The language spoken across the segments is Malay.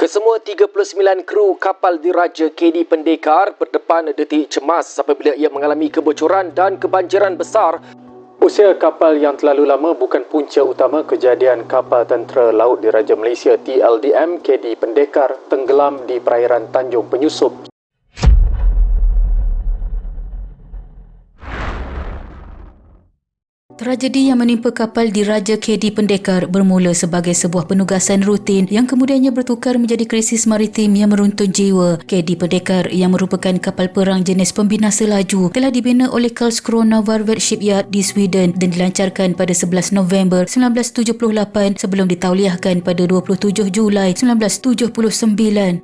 Kesemua 39 kru kapal diraja KD Pendekar berdepan detik cemas apabila ia mengalami kebocoran dan kebanjiran besar. Usia kapal yang terlalu lama bukan punca utama kejadian kapal tentera laut diraja Malaysia TLDM KD Pendekar tenggelam di perairan Tanjung Penyusup. Tragedi yang menimpa kapal diraja KD Pendekar bermula sebagai sebuah penugasan rutin yang kemudiannya bertukar menjadi krisis maritim yang meruntun jiwa. KD Pendekar yang merupakan kapal perang jenis pembinasa laju telah dibina oleh Karlskrona Varvet Shipyard di Sweden dan dilancarkan pada 11 November 1978 sebelum ditauliahkan pada 27 Julai 1979.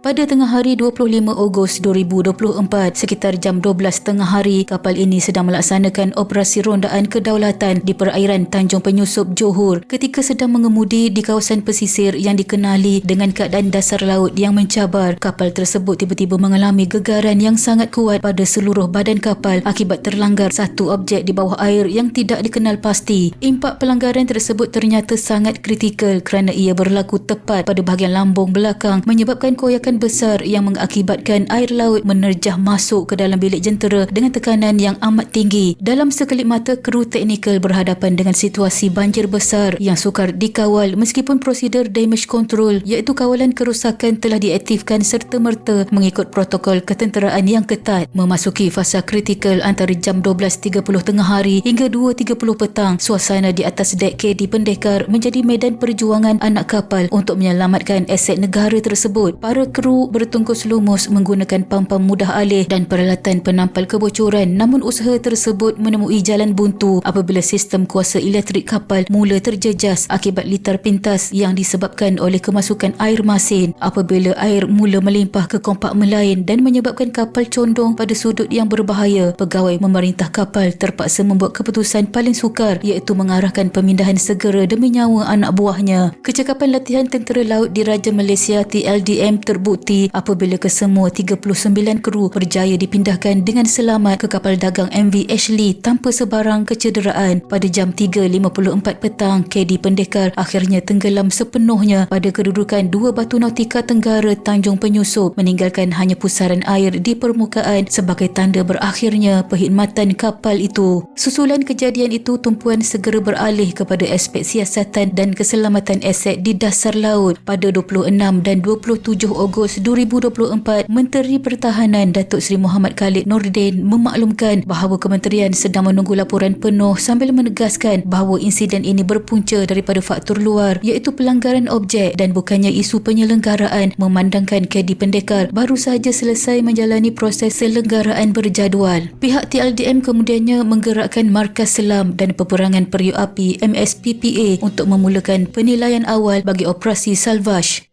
Pada tengah hari 25 Ogos 2024 sekitar jam 12 tengah hari, kapal ini sedang melaksanakan operasi rondaan kedaulatan di perairan Tanjung Penyusup, Johor ketika sedang mengemudi di kawasan pesisir yang dikenali dengan keadaan dasar laut yang mencabar. Kapal tersebut tiba-tiba mengalami gegaran yang sangat kuat pada seluruh badan kapal akibat terlanggar satu objek di bawah air yang tidak dikenal pasti. Impak pelanggaran tersebut ternyata sangat kritikal kerana ia berlaku tepat pada bahagian lambung belakang menyebabkan koyakan besar yang mengakibatkan air laut menerjah masuk ke dalam bilik jentera dengan tekanan yang amat tinggi. Dalam sekelip mata, kru teknikal berhadapan dengan situasi banjir besar yang sukar dikawal meskipun prosedur damage control iaitu kawalan kerosakan telah diaktifkan serta-merta mengikut protokol ketenteraan yang ketat. Memasuki fasa kritikal antara jam 12.30 tengah hari hingga 2.30 petang, suasana di atas dek KD Pendekar menjadi medan perjuangan anak kapal untuk menyelamatkan aset negara tersebut. Para kru bertungkus lumus menggunakan pam-pam mudah alih dan peralatan penampal kebocoran, namun usaha tersebut menemui jalan buntu apabila sistem kuasa elektrik kapal mula terjejas akibat litar pintas yang disebabkan oleh kemasukan air masin. Apabila air mula melimpah ke kompartmen lain dan menyebabkan kapal condong pada sudut yang berbahaya, pegawai memerintah kapal terpaksa membuat keputusan paling sukar iaitu mengarahkan pemindahan segera demi nyawa anak buahnya. Kecekapan latihan tentera laut diraja Malaysia TLDM terbukti apabila kesemua 39 kru berjaya dipindahkan dengan selamat ke kapal dagang MV Ashley tanpa sebarang kecederaan. Pada jam 3.54 petang, KD Pendekar akhirnya tenggelam sepenuhnya pada kedudukan 2 batu nautika tenggara Tanjung Penyusup, meninggalkan hanya pusaran air di permukaan sebagai tanda berakhirnya perkhidmatan kapal itu. Susulan kejadian itu, tumpuan segera beralih kepada aspek siasatan dan keselamatan aset di dasar laut. Pada 26 dan 27 Ogos 2024, Menteri Pertahanan Datuk Seri Muhammad Khalid Nordin memaklumkan bahawa kementerian sedang menunggu laporan penuh sambil menegaskan bahawa insiden ini berpunca daripada faktor luar iaitu pelanggaran objek dan bukannya isu penyelenggaraan, memandangkan KD Pendekar baru sahaja selesai menjalani proses selenggaraan berjadual. Pihak TLDM kemudiannya menggerakkan Markas Selam dan Peperangan Periuk Api MSPPA untuk memulakan penilaian awal bagi operasi salvage.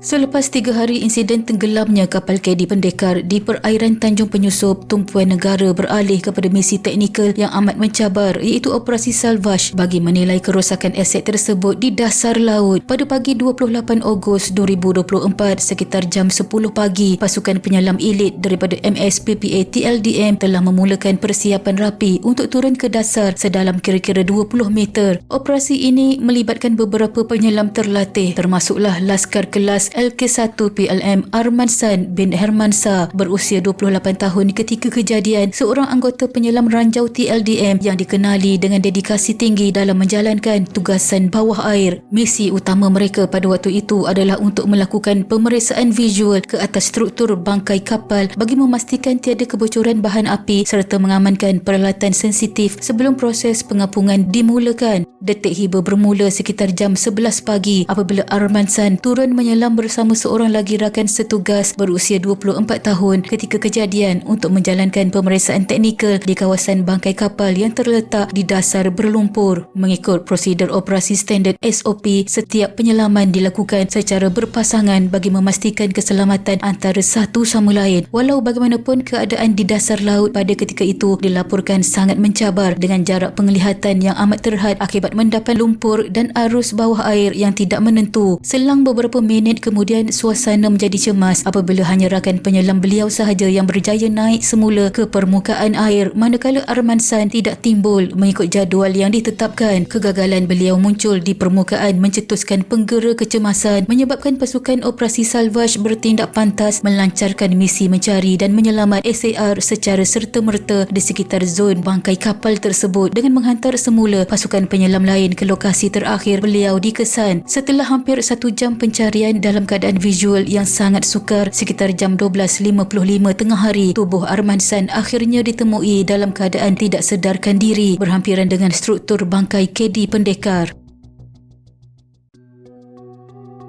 Selepas 3 hari insiden tenggelamnya kapal KD Pendekar di perairan Tanjung Penyusup, tumpuan negara beralih kepada misi teknikal yang amat mencabar iaitu operasi salvage bagi menilai kerosakan aset tersebut di dasar laut. Pada pagi 28 Ogos 2024 sekitar jam 10 pagi, pasukan penyelam elit daripada MSPPA TLDM telah memulakan persiapan rapi untuk turun ke dasar sedalam kira-kira 20 meter. Operasi ini melibatkan beberapa penyelam terlatih termasuklah Laskar Kelas LK1 PLM Armansan bin Hermansa berusia 28 tahun ketika kejadian, seorang anggota penyelam ranjau TLDM yang dikenali dengan dedikasi tinggi dalam menjalankan tugasan bawah air. Misi utama mereka pada waktu itu adalah untuk melakukan pemeriksaan visual ke atas struktur bangkai kapal bagi memastikan tiada kebocoran bahan api serta mengamankan peralatan sensitif sebelum proses pengapungan dimulakan. Detik hiba bermula sekitar jam 11 pagi apabila Armansan turun menyelam bersama seorang lagi rakan setugas berusia 24 tahun ketika kejadian untuk menjalankan pemeriksaan teknikal di kawasan bangkai kapal yang terletak di dasar berlumpur. Mengikut prosedur operasi standard SOP, setiap penyelaman dilakukan secara berpasangan bagi memastikan keselamatan antara satu sama lain. Walau bagaimanapun, keadaan di dasar laut pada ketika itu dilaporkan sangat mencabar dengan jarak penglihatan yang amat terhad akibat mendapat lumpur dan arus bawah air yang tidak menentu. Selang beberapa minit kemudian suasana menjadi cemas apabila hanya rakan penyelam beliau sahaja yang berjaya naik semula ke permukaan air, manakala Arman San tidak timbul mengikut jadual yang ditetapkan. Kegagalan beliau muncul di permukaan mencetuskan penggera kecemasan, menyebabkan pasukan operasi salvage bertindak pantas melancarkan misi mencari dan menyelamat SAR secara serta-merta di sekitar zon bangkai kapal tersebut dengan menghantar semula pasukan penyelam lain ke lokasi terakhir beliau dikesan. Setelah hampir 1 jam pencarian dalam keadaan visual yang sangat sukar, sekitar jam 12.55 tengah hari, tubuh Arman San akhirnya ditemui dalam keadaan tidak sedarkan diri berhampiran dengan struktur bangkai KD Pendekar.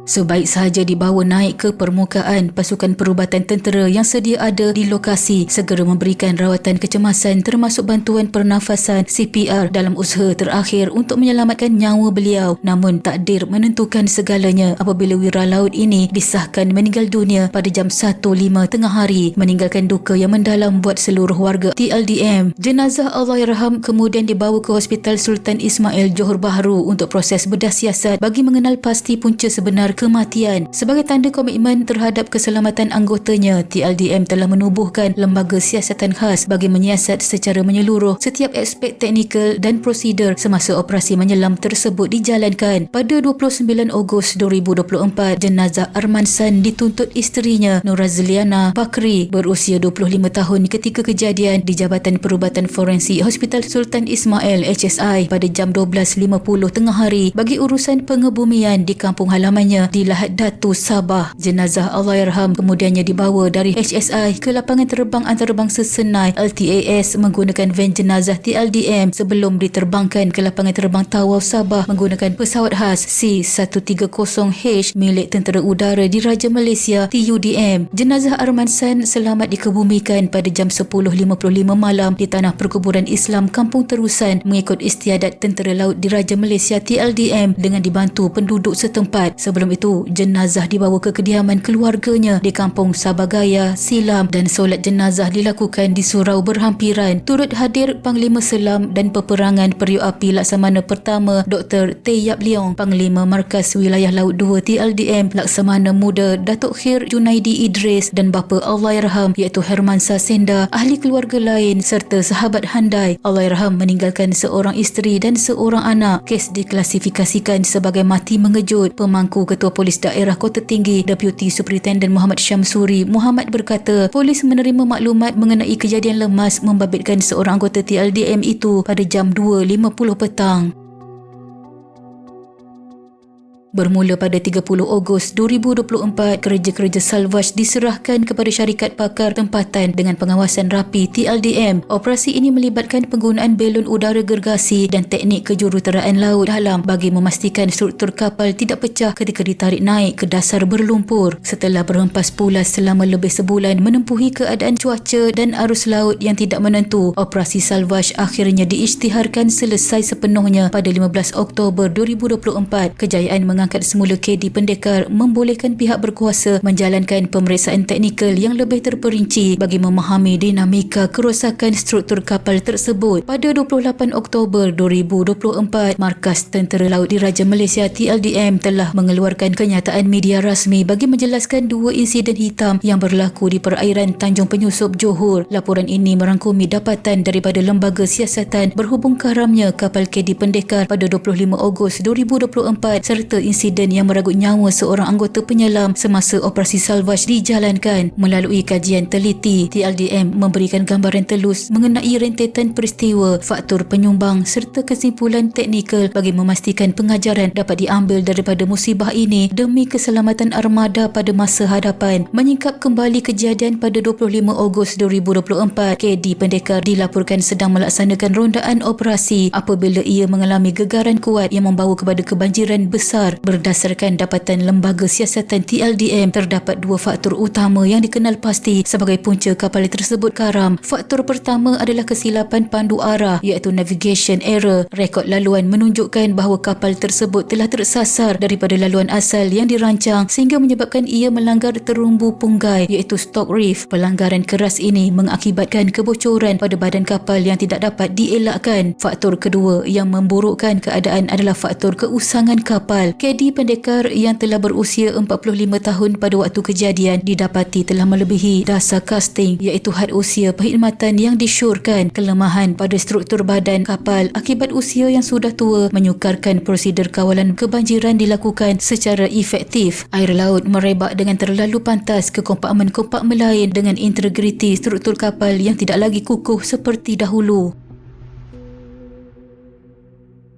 Sebaik sahaja dibawa naik ke permukaan, pasukan perubatan tentera yang sedia ada di lokasi segera memberikan rawatan kecemasan termasuk bantuan pernafasan CPR dalam usaha terakhir untuk menyelamatkan nyawa beliau. Namun takdir menentukan segalanya apabila wira laut ini disahkan meninggal dunia pada jam 1.05 tengah hari, meninggalkan duka yang mendalam buat seluruh warga TLDM. Jenazah Allahyarham kemudian dibawa ke Hospital Sultan Ismail Johor Bahru untuk proses bedah siasat bagi mengenal pasti punca sebenar kematian. Sebagai tanda komitmen terhadap keselamatan anggotanya, TLDM telah menubuhkan lembaga siasatan khas bagi menyiasat secara menyeluruh setiap aspek teknikal dan prosedur semasa operasi menyelam tersebut dijalankan. Pada 29 Ogos 2024, jenazah Arman San dituntut isterinya Norazliana Bakri berusia 25 tahun ketika kejadian di Jabatan Perubatan Forensik Hospital Sultan Ismail HSI pada jam 12.50 tengah hari bagi urusan pengebumian di kampung halamannya di Lahad Datu, Sabah. Jenazah Allahyarham kemudiannya dibawa dari HSI ke lapangan terbang antarabangsa Senai LTAS menggunakan van jenazah TLDM sebelum diterbangkan ke lapangan terbang Tawau, Sabah menggunakan pesawat khas C-130H milik Tentera Udara Diraja Malaysia TUDM. Jenazah Arman San selamat dikebumikan pada jam 10.55 malam di Tanah Perkuburan Islam Kampung Terusan mengikut istiadat Tentera Laut Diraja Malaysia TLDM dengan dibantu penduduk setempat. Sebelum itu, jenazah dibawa ke kediaman keluarganya di Kampung Sabagaya, Silam dan solat jenazah dilakukan di surau berhampiran. Turut hadir Panglima Selam dan Peperangan Periuk Api Laksamana Pertama Dr. Tay Yap Leong, Panglima Markas Wilayah Laut 2 TLDM, Laksamana Muda Datuk Khir Junaidi Idris dan bapa Allahyarham iaitu Hermansa Senda, ahli keluarga lain serta sahabat handai. Allahyarham meninggalkan seorang isteri dan seorang anak. Kes diklasifikasikan sebagai mati mengejut. Pemangku Ketua Polis Daerah Kota Tinggi Deputi Superintendent Muhammad Syamsuri Muhammad berkata, polis menerima maklumat mengenai kejadian lemas membabitkan seorang anggota TLDM itu pada jam 2.50 petang. Bermula pada 30 Ogos 2024, kerja-kerja salvage diserahkan kepada syarikat pakar tempatan dengan pengawasan rapi TLDM. Operasi ini melibatkan penggunaan belon udara gergasi dan teknik kejuruteraan laut dalam bagi memastikan struktur kapal tidak pecah ketika ditarik naik ke dasar berlumpur. Setelah berhempas pulas selama lebih sebulan menempuhi keadaan cuaca dan arus laut yang tidak menentu, operasi salvage akhirnya diisytiharkan selesai sepenuhnya pada 15 Oktober 2024. Kejayaan mengangkat semula KD Pendekar membolehkan pihak berkuasa menjalankan pemeriksaan teknikal yang lebih terperinci bagi memahami dinamika kerosakan struktur kapal tersebut. Pada 28 Oktober 2024, Markas Tentera Laut Diraja Malaysia TLDM telah mengeluarkan kenyataan media rasmi bagi menjelaskan 2 insiden hitam yang berlaku di perairan Tanjung Penyusup, Johor. Laporan ini merangkumi dapatan daripada Lembaga Siasatan berhubung karamnya kapal KD Pendekar pada 25 Ogos 2024 serta insiden yang meragut nyawa seorang anggota penyelam semasa operasi salvage dijalankan. Melalui kajian teliti, TLDM memberikan gambaran telus mengenai rentetan peristiwa, faktor penyumbang serta kesimpulan teknikal bagi memastikan pengajaran dapat diambil daripada musibah ini demi keselamatan armada pada masa hadapan. Menyingkap kembali kejadian pada 25 Ogos 2024, KD Pendekar dilaporkan sedang melaksanakan rondaan operasi apabila ia mengalami gegaran kuat yang membawa kepada kebanjiran besar. Berdasarkan dapatan Lembaga Siasatan TLDM, terdapat 2 faktor utama yang dikenal pasti sebagai punca kapal tersebut karam. Faktor pertama adalah kesilapan pandu arah iaitu navigation error. Rekod laluan menunjukkan bahawa kapal tersebut telah tersasar daripada laluan asal yang dirancang sehingga menyebabkan ia melanggar terumbu punggai iaitu stock reef. Pelanggaran keras ini mengakibatkan kebocoran pada badan kapal yang tidak dapat dielakkan. Faktor kedua yang memburukkan keadaan adalah faktor keusangan kapal. KD Pendekar yang telah berusia 45 tahun pada waktu kejadian didapati telah melebihi dasar casting iaitu had usia perkhidmatan yang disyorkan. Kelemahan pada struktur badan kapal akibat usia yang sudah tua menyukarkan prosedur kawalan kebanjiran dilakukan secara efektif. Air laut merebak dengan terlalu pantas ke kompartmen-kompartmen lain dengan integriti struktur kapal yang tidak lagi kukuh seperti dahulu.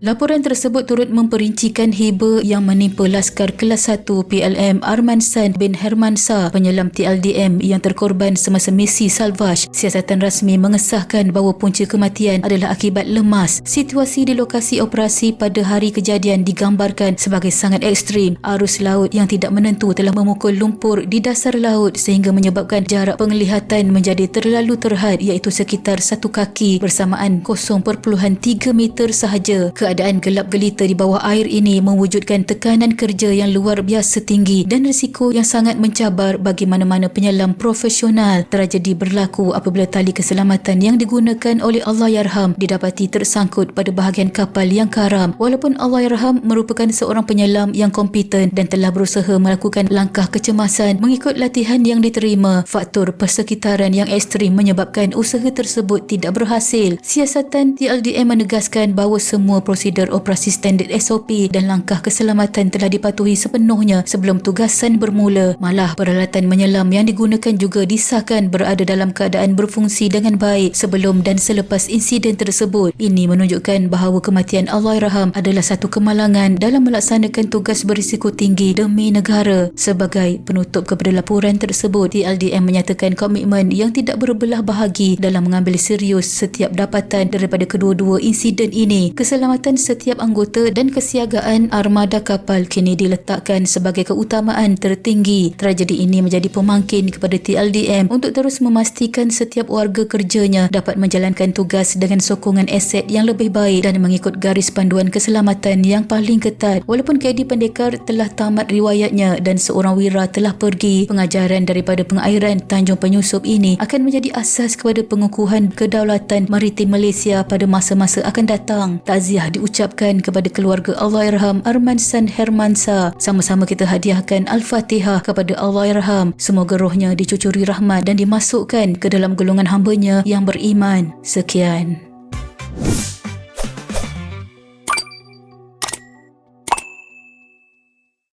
Laporan tersebut turut memperincikan hiba yang menimpa Laskar Kelas 1 PLM Armansan bin Hermansa, penyelam TLDM yang terkorban semasa misi salvaj. Siasatan rasmi mengesahkan bahawa punca kematian adalah akibat lemas. Situasi di lokasi operasi pada hari kejadian digambarkan sebagai sangat ekstrim. Arus laut yang tidak menentu telah memukul lumpur di dasar laut sehingga menyebabkan jarak penglihatan menjadi terlalu terhad iaitu sekitar 1 kaki bersamaan 0.3 meter sahaja. Keadaan gelap gelita di bawah air ini mewujudkan tekanan kerja yang luar biasa tinggi dan risiko yang sangat mencabar bagi mana-mana penyelam profesional. Tragedi berlaku apabila tali keselamatan yang digunakan oleh Allahyarham didapati tersangkut pada bahagian kapal yang karam. Walaupun Allahyarham merupakan seorang penyelam yang kompeten dan telah berusaha melakukan langkah kecemasan mengikut latihan yang diterima, faktor persekitaran yang ekstrim menyebabkan usaha tersebut tidak berhasil. Siasatan TLDM menegaskan bahawa semua prosedur operasi standard SOP dan langkah keselamatan telah dipatuhi sepenuhnya sebelum tugasan bermula. Malah peralatan menyelam yang digunakan juga disahkan berada dalam keadaan berfungsi dengan baik sebelum dan selepas insiden tersebut. Ini menunjukkan bahawa kematian Allahyarham adalah satu kemalangan dalam melaksanakan tugas berisiko tinggi demi negara. Sebagai penutup kepada laporan tersebut, TLDM menyatakan komitmen yang tidak berbelah bahagi dalam mengambil serius setiap dapatan daripada kedua-dua insiden ini. Keselamatan setiap anggota dan kesiagaan armada kapal kini diletakkan sebagai keutamaan tertinggi. Tragedi ini menjadi pemangkin kepada TLDM untuk terus memastikan setiap warga kerjanya dapat menjalankan tugas dengan sokongan aset yang lebih baik dan mengikut garis panduan keselamatan yang paling ketat. Walaupun KD Pendekar telah tamat riwayatnya dan seorang wira telah pergi, pengajaran daripada pengairan Tanjung Penyusup ini akan menjadi asas kepada pengukuhan kedaulatan maritim Malaysia pada masa-masa akan datang. Takziah diucapkan kepada keluarga Allahyarham Armansan Hermansa. Sama-sama kita hadiahkan Al-Fatihah kepada Allahyarham. Semoga rohnya dicucuri rahmat dan dimasukkan ke dalam golongan hamba-Nya yang beriman. Sekian.